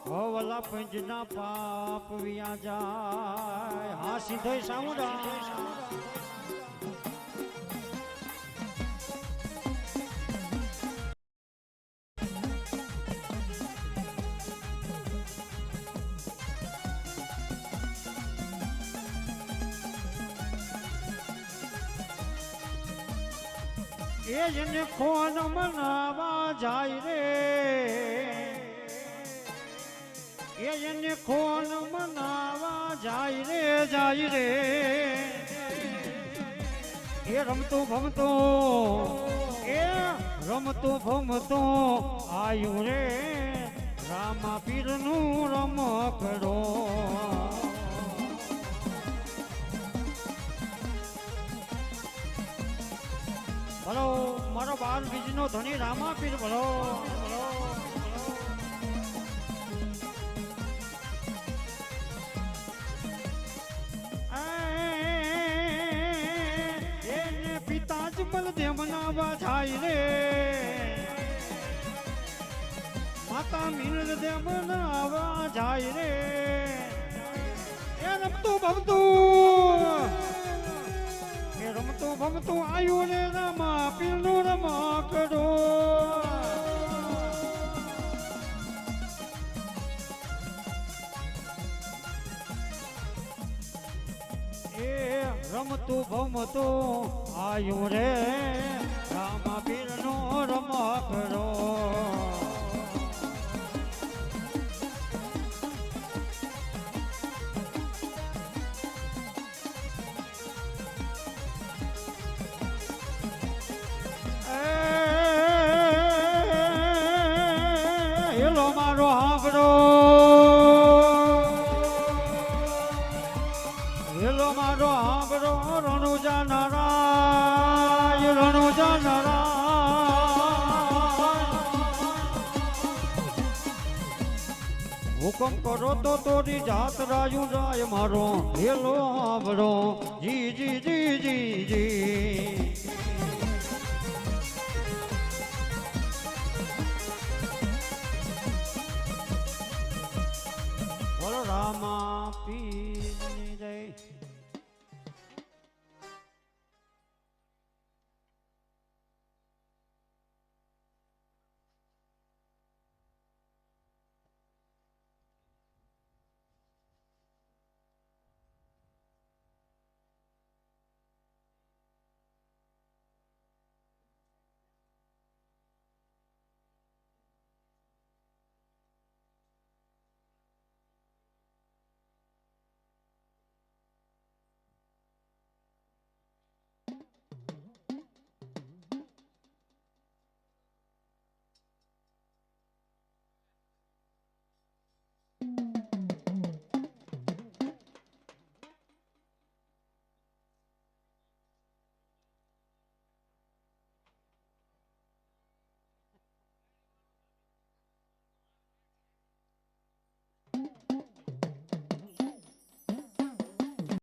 ભવલા પંજના પાપ વિયા જાય હા સીધે સામુડા એ જને ખોન મનાવા જાય રે એ જને ખોન મનાવા જાય રે એ રમતું ભમતું એ રમતું ભમતું આયુ રે રામા પીરનું રમકડો ભલો મારો બાર બીજનો ધણી રામા પીર ભલો એને પિતા જ બલદેવ મનાવા જાય રે માતા મીનલ દેવ મનાવા જાય રે એ રમતું ભમતું રમતું ભમતું આયુ ને રામા પીરનું રમકડો એ રમતું ભમતું આયુ રે રામા પીરનું રમકડો મારો હાંભળો હેલો મારો હાંભળો રણુજા નારાય રણુજા નારાય હુકમ કરો તો તોરી જાત રાયુ જાય મારો હેલો હાંભળો જી જી જી જી જી રામા પીરની જય